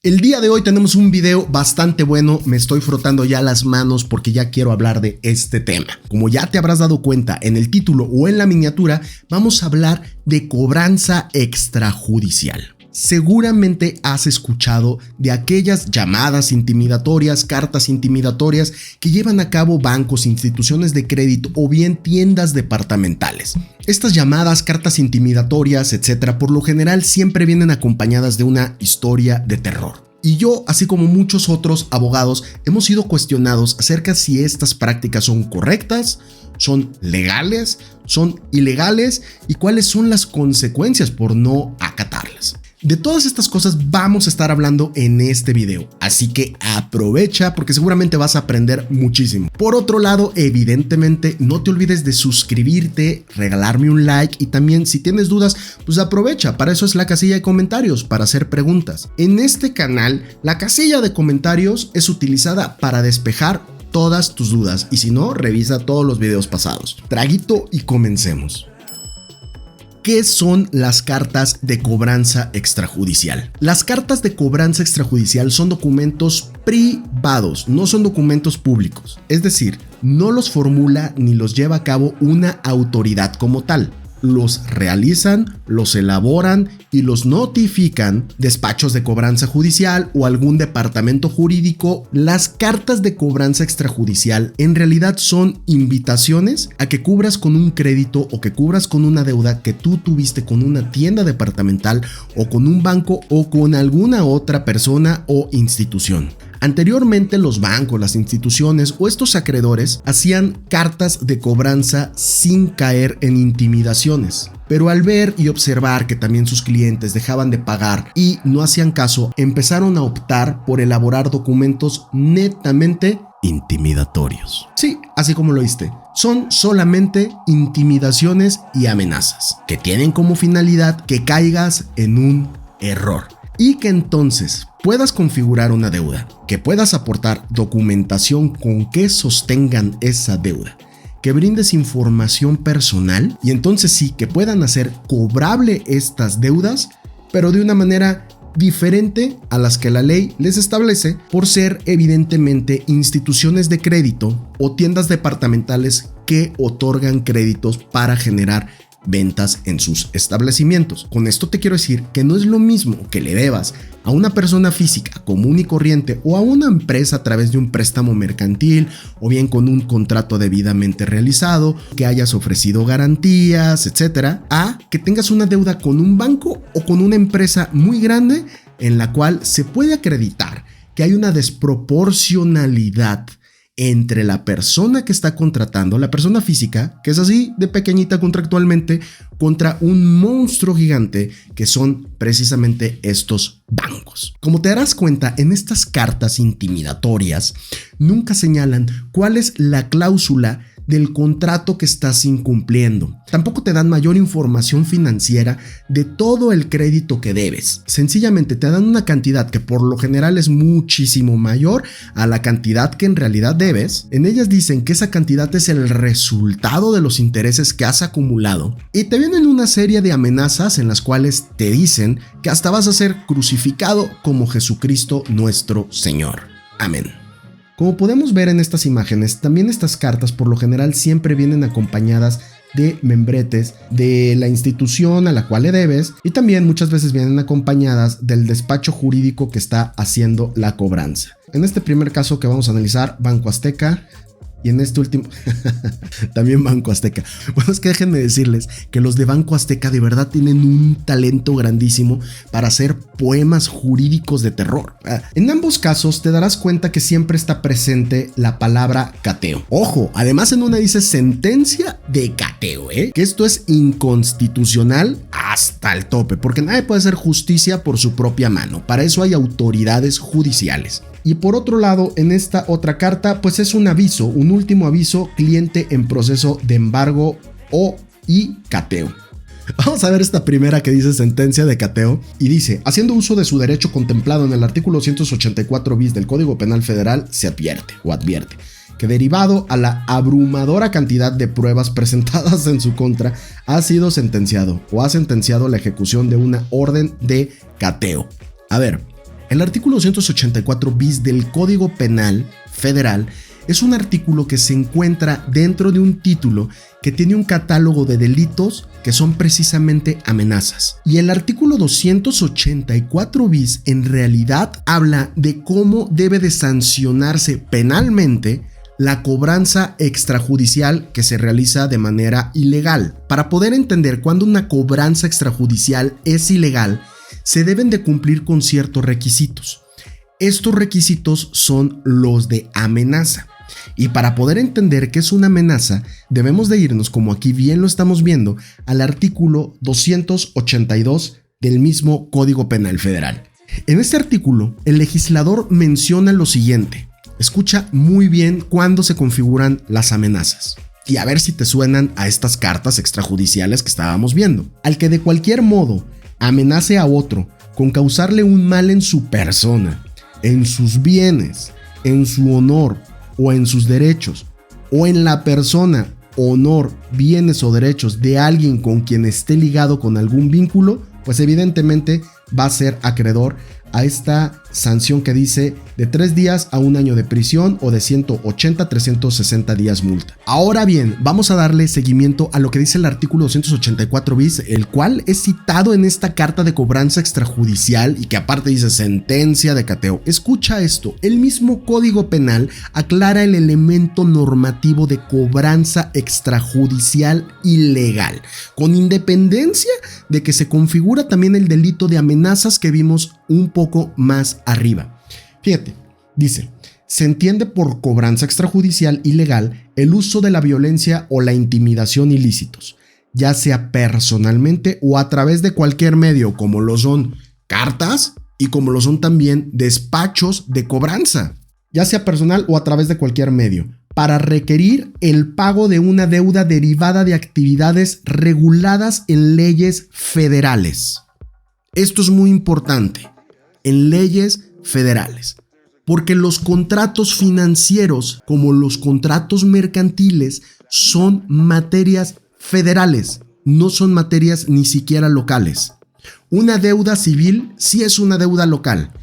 El día de hoy tenemos un video bastante bueno, me estoy frotando ya las manos porque ya quiero hablar de este tema. Como ya te habrás dado cuenta en el título o en la miniatura, vamos a hablar de cobranza extrajudicial. Seguramente has escuchado de aquellas llamadas intimidatorias, cartas intimidatorias que llevan a cabo bancos, instituciones de crédito o bien tiendas departamentales. Estas llamadas, cartas intimidatorias, etcétera, por lo general siempre vienen acompañadas de una historia de terror. Y yo, así como muchos otros abogados, hemos sido cuestionados acerca si estas prácticas son correctas, son legales, son ilegales y cuáles son las consecuencias por no acatarlas. De todas estas cosas vamos a estar hablando en este video, así que aprovecha porque seguramente vas a aprender muchísimo. Por otro lado, evidentemente no te olvides de suscribirte, regalarme un like y también si tienes dudas, pues aprovecha, para eso es la casilla de comentarios, para hacer preguntas. En este canal, la casilla de comentarios es utilizada para despejar todas tus dudas y si no, revisa todos los videos pasados. Traguito y comencemos. ¿Qué son las cartas de cobranza extrajudicial? Las cartas de cobranza extrajudicial son documentos privados, no son documentos públicos. Es decir, no los formula ni los lleva a cabo una autoridad como tal. Los realizan, los elaboran y los notifican despachos de cobranza judicial o algún departamento jurídico. Las cartas de cobranza extrajudicial en realidad son invitaciones a que cubras con un crédito o que cubras con una deuda que tú tuviste con una tienda departamental o con un banco o con alguna otra persona o institución. Anteriormente los bancos, las instituciones o estos acreedores hacían cartas de cobranza sin caer en intimidaciones. Pero al ver y observar que también sus clientes dejaban de pagar y no hacían caso, empezaron a optar por elaborar documentos netamente intimidatorios. Sí, así como lo oíste. Son solamente intimidaciones y amenazas que tienen como finalidad que caigas en un error. Y que entonces puedas configurar una deuda, que puedas aportar documentación con que sostengan esa deuda, que brindes información personal y entonces sí que puedan hacer cobrable estas deudas, pero de una manera diferente a las que la ley les establece por ser evidentemente instituciones de crédito o tiendas departamentales que otorgan créditos para generar ventas en sus establecimientos. Con esto te quiero decir que no es lo mismo que le debas a una persona física común y corriente o a una empresa a través de un préstamo mercantil o bien con un contrato debidamente realizado, que hayas ofrecido garantías, etcétera, a que tengas una deuda con un banco o con una empresa muy grande en la cual se puede acreditar que hay una desproporcionalidad entre la persona que está contratando, la persona física, que es así de pequeñita contractualmente, contra un monstruo gigante que son precisamente estos bancos. Como te darás cuenta, en estas cartas intimidatorias nunca señalan cuál es la cláusula del contrato que estás incumpliendo. Tampoco te dan mayor información financiera de todo el crédito que debes. Sencillamente te dan una cantidad que por lo general es muchísimo mayor a la cantidad que en realidad debes. En ellas dicen que esa cantidad es el resultado de los intereses que has acumulado. Y te vienen una serie de amenazas en las cuales te dicen que hasta vas a ser crucificado como Jesucristo nuestro Señor. Amén. Como podemos ver en estas imágenes, también estas cartas por lo general siempre vienen acompañadas de membretes de la institución a la cual le debes y también muchas veces vienen acompañadas del despacho jurídico que está haciendo la cobranza. En este primer caso que vamos a analizar, Banco Azteca. Y en este último, también Banco Azteca. Bueno, es que déjenme decirles que los de Banco Azteca de verdad tienen un talento grandísimo para hacer poemas jurídicos de terror. En ambos casos te darás cuenta que siempre está presente la palabra cateo. Ojo, además en una dice sentencia de cateo, que esto es inconstitucional hasta el tope, porque nadie puede hacer justicia por su propia mano. Para eso hay autoridades judiciales. Y por otro lado, en esta otra carta, pues es un aviso, un último aviso, cliente en proceso de embargo y cateo. Vamos a ver esta primera que dice sentencia de cateo y dice, haciendo uso de su derecho contemplado en el artículo 184 bis del Código Penal Federal, se advierte que derivado a la abrumadora cantidad de pruebas presentadas en su contra, ha sido sentenciado o ha sentenciado la ejecución de una orden de cateo. A ver, El artículo 284 bis del Código Penal Federal es un artículo que se encuentra dentro de un título que tiene un catálogo de delitos que son precisamente amenazas. Y el artículo 284 bis en realidad habla de cómo debe de sancionarse penalmente la cobranza extrajudicial que se realiza de manera ilegal. Para poder entender cuándo una cobranza extrajudicial es ilegal, se deben de cumplir con ciertos requisitos. Estos requisitos son los de amenaza. Y para poder entender qué es una amenaza, debemos de irnos, como aquí bien lo estamos viendo, al artículo 282 del mismo Código Penal Federal. En este artículo, el legislador menciona lo siguiente. Escucha muy bien cuándo se configuran las amenazas. Y a ver si te suenan a estas cartas extrajudiciales que estábamos viendo. Al que de cualquier modo amenace a otro con causarle un mal en su persona, en sus bienes, en su honor o en sus derechos, o en la persona, honor, bienes o derechos de alguien con quien esté ligado con algún vínculo, pues evidentemente va a ser acreedor a esta sanción que dice de 3 días a 1 año de prisión o de 180 a 360 días multa. Ahora bien, vamos a darle seguimiento a lo que dice el artículo 284 bis, el cual es citado en esta carta de cobranza extrajudicial y que aparte dice sentencia de cateo. Escucha esto, el mismo Código Penal aclara el elemento normativo de cobranza extrajudicial ilegal, con independencia de que se configura también el delito de amenazas que vimos un poco más arriba. Fíjate, dice, se entiende por cobranza extrajudicial ilegal el uso de la violencia o la intimidación ilícitos, ya sea personalmente o a través de cualquier medio, como lo son cartas y como lo son también despachos de cobranza, ya sea personal o a través de cualquier medio, para requerir el pago de una deuda derivada de actividades reguladas en leyes federales. Esto es muy importante. En leyes federales, porque los contratos financieros como los contratos mercantiles son materias federales, no son materias ni siquiera locales. Una deuda civil sí es una deuda local,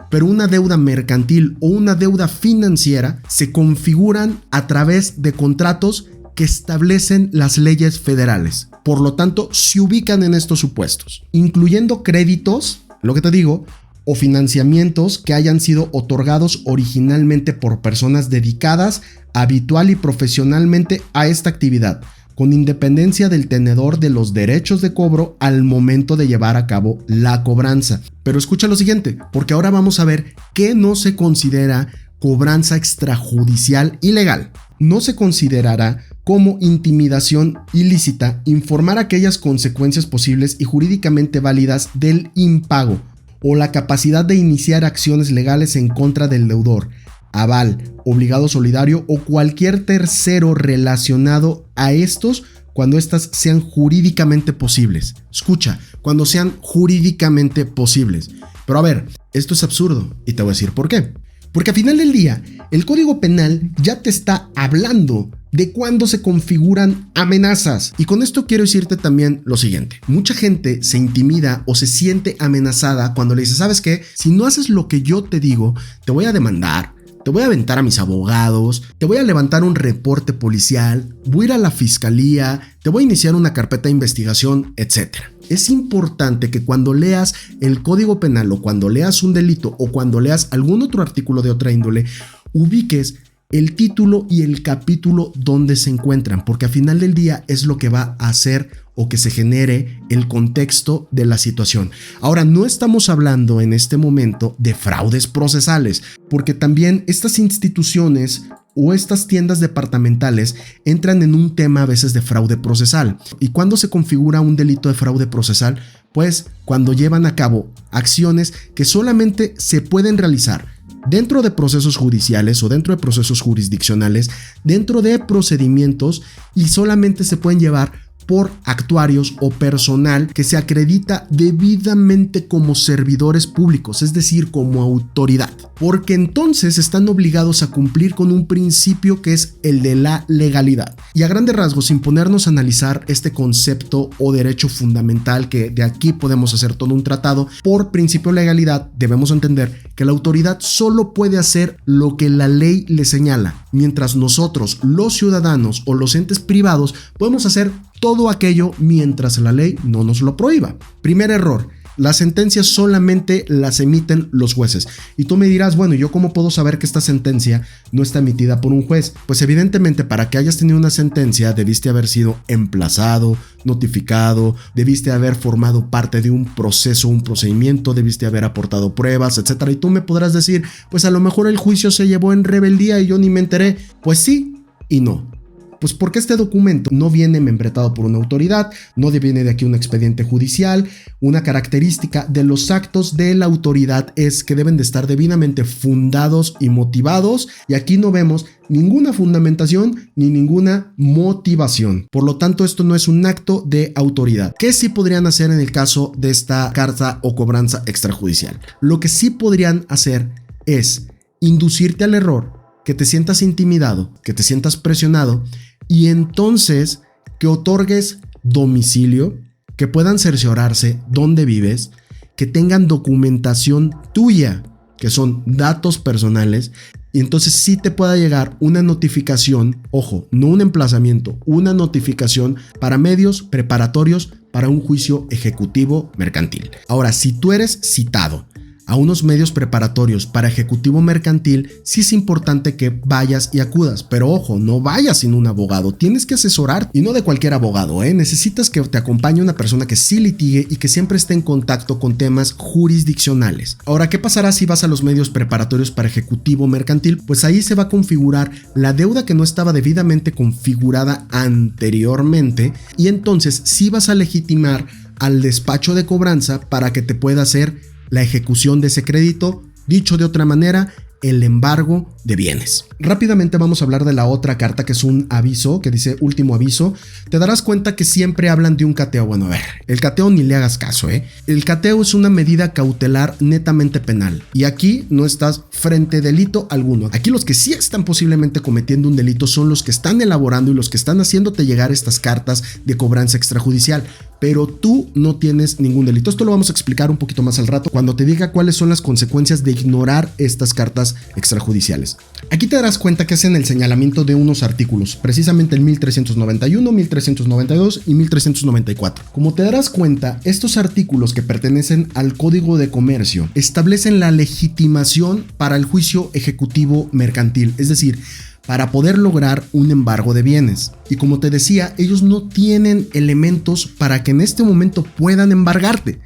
pero una deuda mercantil o una deuda financiera se configuran a través de contratos que establecen las leyes federales. Por lo tanto, se ubican en estos supuestos, incluyendo créditos, lo que te digo, o financiamientos que hayan sido otorgados originalmente por personas dedicadas habitual y profesionalmente a esta actividad, con independencia del tenedor de los derechos de cobro al momento de llevar a cabo la cobranza. Pero escucha lo siguiente, porque ahora vamos a ver qué no se considera cobranza extrajudicial ilegal. No se considerará como intimidación ilícita informar aquellas consecuencias posibles y jurídicamente válidas del impago o la capacidad de iniciar acciones legales en contra del deudor, aval, obligado solidario o cualquier tercero relacionado a estos cuando éstas sean jurídicamente posibles. Escucha, cuando sean jurídicamente posibles. Pero a ver, esto es absurdo y te voy a decir por qué. Porque al final del día, el Código Penal ya te está hablando de cuándo se configuran amenazas. Y con esto quiero decirte también lo siguiente. Mucha gente se intimida o se siente amenazada cuando le dice, ¿sabes qué? Si no haces lo que yo te digo, te voy a demandar, te voy a aventar a mis abogados, te voy a levantar un reporte policial, voy a ir a la fiscalía, te voy a iniciar una carpeta de investigación, etc. Es importante que cuando leas el Código Penal o cuando leas un delito o cuando leas algún otro artículo de otra índole, ubiques el título y el capítulo donde se encuentran, porque al final del día es lo que va a hacer o que se genere el contexto de la situación. Ahora, no estamos hablando en este momento de fraudes procesales, porque también estas instituciones o estas tiendas departamentales entran en un tema a veces de fraude procesal. ¿Y cuándo se configura un delito de fraude procesal? Pues cuando llevan a cabo acciones que solamente se pueden realizar dentro de procesos judiciales o dentro de procesos jurisdiccionales, dentro de procedimientos, y solamente se pueden llevar por actuarios o personal que se acredita debidamente como servidores públicos, es decir, como autoridad. porque entonces están obligados a cumplir con un principio que es el de la legalidad. Y a grandes rasgos, sin ponernos a analizar este concepto o derecho fundamental, que de aquí podemos hacer todo un tratado, por principio de legalidad debemos entender que la autoridad solo puede hacer lo que la ley le señala, mientras nosotros, los ciudadanos o los entes privados, podemos hacer todo aquello mientras la ley no nos lo prohíba. Primer error. Las sentencias solamente las emiten los jueces. Y tú me dirás, bueno, ¿yo cómo puedo saber que esta sentencia no está emitida por un juez? Pues evidentemente para que hayas tenido una sentencia debiste haber sido emplazado, notificado, debiste haber formado parte de un proceso, un procedimiento, debiste haber aportado pruebas, etc. Y tú me podrás decir, pues a lo mejor el juicio se llevó en rebeldía y yo ni me enteré. Pues sí y no. Pues porque este documento no viene membretado por una autoridad, no viene de aquí un expediente judicial. Una característica de los actos de la autoridad es que deben de estar debidamente fundados y motivados, y aquí no vemos ninguna fundamentación ni ninguna motivación. Por lo tanto, esto no es un acto de autoridad. ¿Qué sí podrían hacer en el caso de esta carta o cobranza extrajudicial? Lo que sí podrían hacer es inducirte al error, que te sientas intimidado, que te sientas presionado, y entonces que otorgues domicilio, que puedan cerciorarse dónde vives, que tengan documentación tuya, que son datos personales, y entonces sí te pueda llegar una notificación, ojo, no un emplazamiento, una notificación para medios preparatorios para un juicio ejecutivo mercantil. Ahora, si tú eres citado a unos medios preparatorios para ejecutivo mercantil, sí es importante que vayas y acudas, pero ojo, no vayas sin un abogado, tienes que asesorar, y no de cualquier abogado, necesitas que te acompañe una persona que sí litigue y que siempre esté en contacto con temas jurisdiccionales. Ahora, ¿qué pasará si vas a los medios preparatorios para ejecutivo mercantil? Pues ahí se va a configurar la deuda que no estaba debidamente configurada anteriormente, y entonces sí vas a legitimar al despacho de cobranza para que te pueda hacer la ejecución de ese crédito, dicho de otra manera, el embargo de bienes. Rápidamente vamos a hablar de la otra carta, que es un aviso, que dice último aviso. Te darás cuenta que siempre hablan de un cateo. Bueno, a ver, el cateo ni le hagas caso, El cateo es una medida cautelar netamente penal, y aquí no estás frente a delito alguno. Aquí los que sí están posiblemente cometiendo un delito son los que están elaborando y los que están haciéndote llegar estas cartas de cobranza extrajudicial, pero tú no tienes ningún delito. Esto lo vamos a explicar un poquito más al rato, cuando te diga cuáles son las consecuencias de ignorar estas cartas extrajudiciales. Aquí te darás cuenta que hacen el señalamiento de unos artículos, precisamente el 1391, 1392 y 1394. Como te darás cuenta, estos artículos que pertenecen al Código de Comercio establecen la legitimación para el juicio ejecutivo mercantil, es decir, para poder lograr un embargo de bienes. Y como te decía, ellos no tienen elementos para que en este momento puedan embargarte.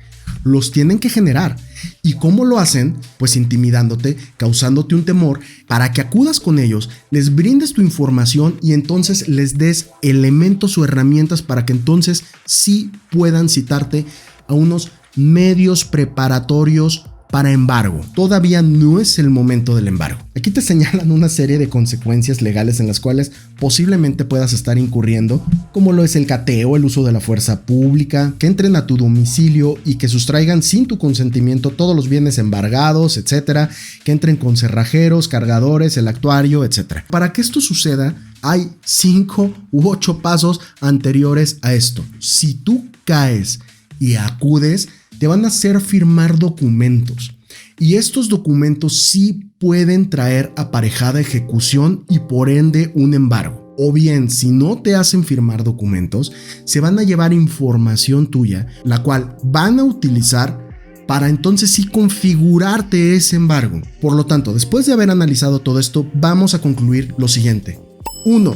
Los tienen que generar. ¿Y cómo lo hacen? Pues intimidándote, causándote un temor, para que acudas con ellos, les brindes tu información y entonces les des elementos o herramientas para que entonces sí puedan citarte a unos medios preparatorios para embargo. Todavía no es el momento del embargo. Aquí te señalan una serie de consecuencias legales en las cuales posiblemente puedas estar incurriendo, como lo es el cateo, el uso de la fuerza pública, que entren a tu domicilio y que sustraigan sin tu consentimiento todos los bienes embargados, etcétera, que entren con cerrajeros, cargadores, el actuario, etcétera. Para que esto suceda, hay 5 u 8 pasos anteriores a esto. Si tú caes y acudes, te van a hacer firmar documentos, y estos documentos sí pueden traer aparejada ejecución y por ende un embargo. O bien, si no te hacen firmar documentos, se van a llevar información tuya, la cual van a utilizar para entonces sí configurarte ese embargo. Por lo tanto, después de haber analizado todo esto, vamos a concluir lo siguiente. 1.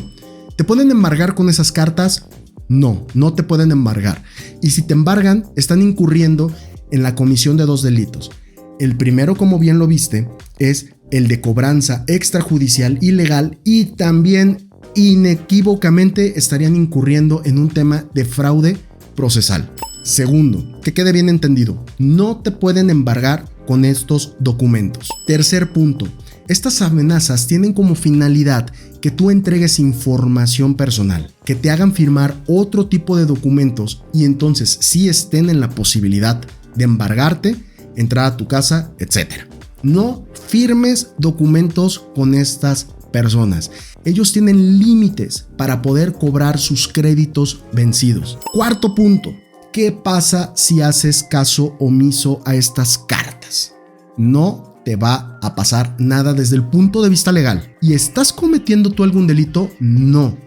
¿Te pueden embargar con esas cartas? No, no te pueden embargar. Y si te embargan, están incurriendo en la comisión de 2 delitos. El primero, como bien lo viste, es el de cobranza extrajudicial ilegal, y también inequívocamente estarían incurriendo en un tema de fraude procesal. Segundo, que quede bien entendido, no te pueden embargar con estos documentos. Tercer punto, estas amenazas tienen como finalidad que tú entregues información personal, que te hagan firmar otro tipo de documentos y entonces sí estén en la posibilidad de embargarte, entrar a tu casa, etc. No firmes documentos con estas personas. Ellos tienen límites para poder cobrar sus créditos vencidos. Cuarto punto, ¿qué pasa si haces caso omiso a estas cartas? No te va a pasar nada desde el punto de vista legal. ¿Y estás cometiendo tú algún delito? No,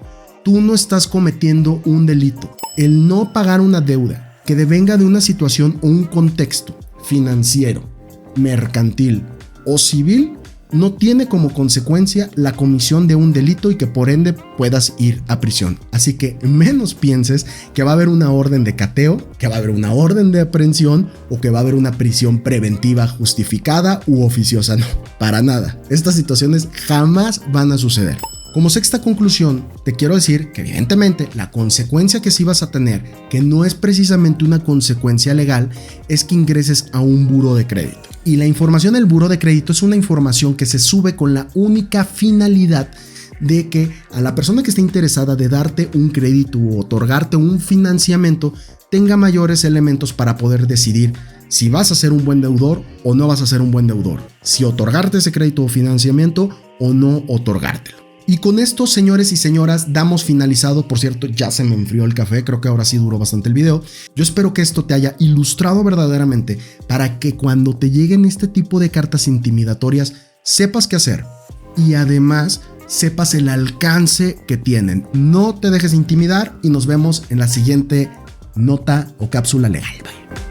tú no estás cometiendo un delito. El no pagar una deuda que devenga de una situación o un contexto financiero, mercantil o civil no tiene como consecuencia la comisión de un delito y que por ende puedas ir a prisión. Así que menos pienses que va a haber una orden de cateo, que va a haber una orden de aprehensión o que va a haber una prisión preventiva justificada u oficiosa. No, para nada. Estas situaciones jamás van a suceder. Como sexta conclusión, te quiero decir que evidentemente la consecuencia que sí vas a tener, que no es precisamente una consecuencia legal, es que ingreses a un buró de crédito. Y la información del buró de crédito es una información que se sube con la única finalidad de que a la persona que esté interesada de darte un crédito o otorgarte un financiamiento tenga mayores elementos para poder decidir si vas a ser un buen deudor o no vas a ser un buen deudor, si otorgarte ese crédito o financiamiento o no otorgártelo. Y con esto, señores y señoras, damos finalizado. Por cierto, ya se me enfrió el café, creo que ahora sí duró bastante el video. Yo espero que esto te haya ilustrado verdaderamente para que cuando te lleguen este tipo de cartas intimidatorias sepas qué hacer y además sepas el alcance que tienen. No te dejes intimidar y nos vemos en la siguiente nota o cápsula legal. Bye.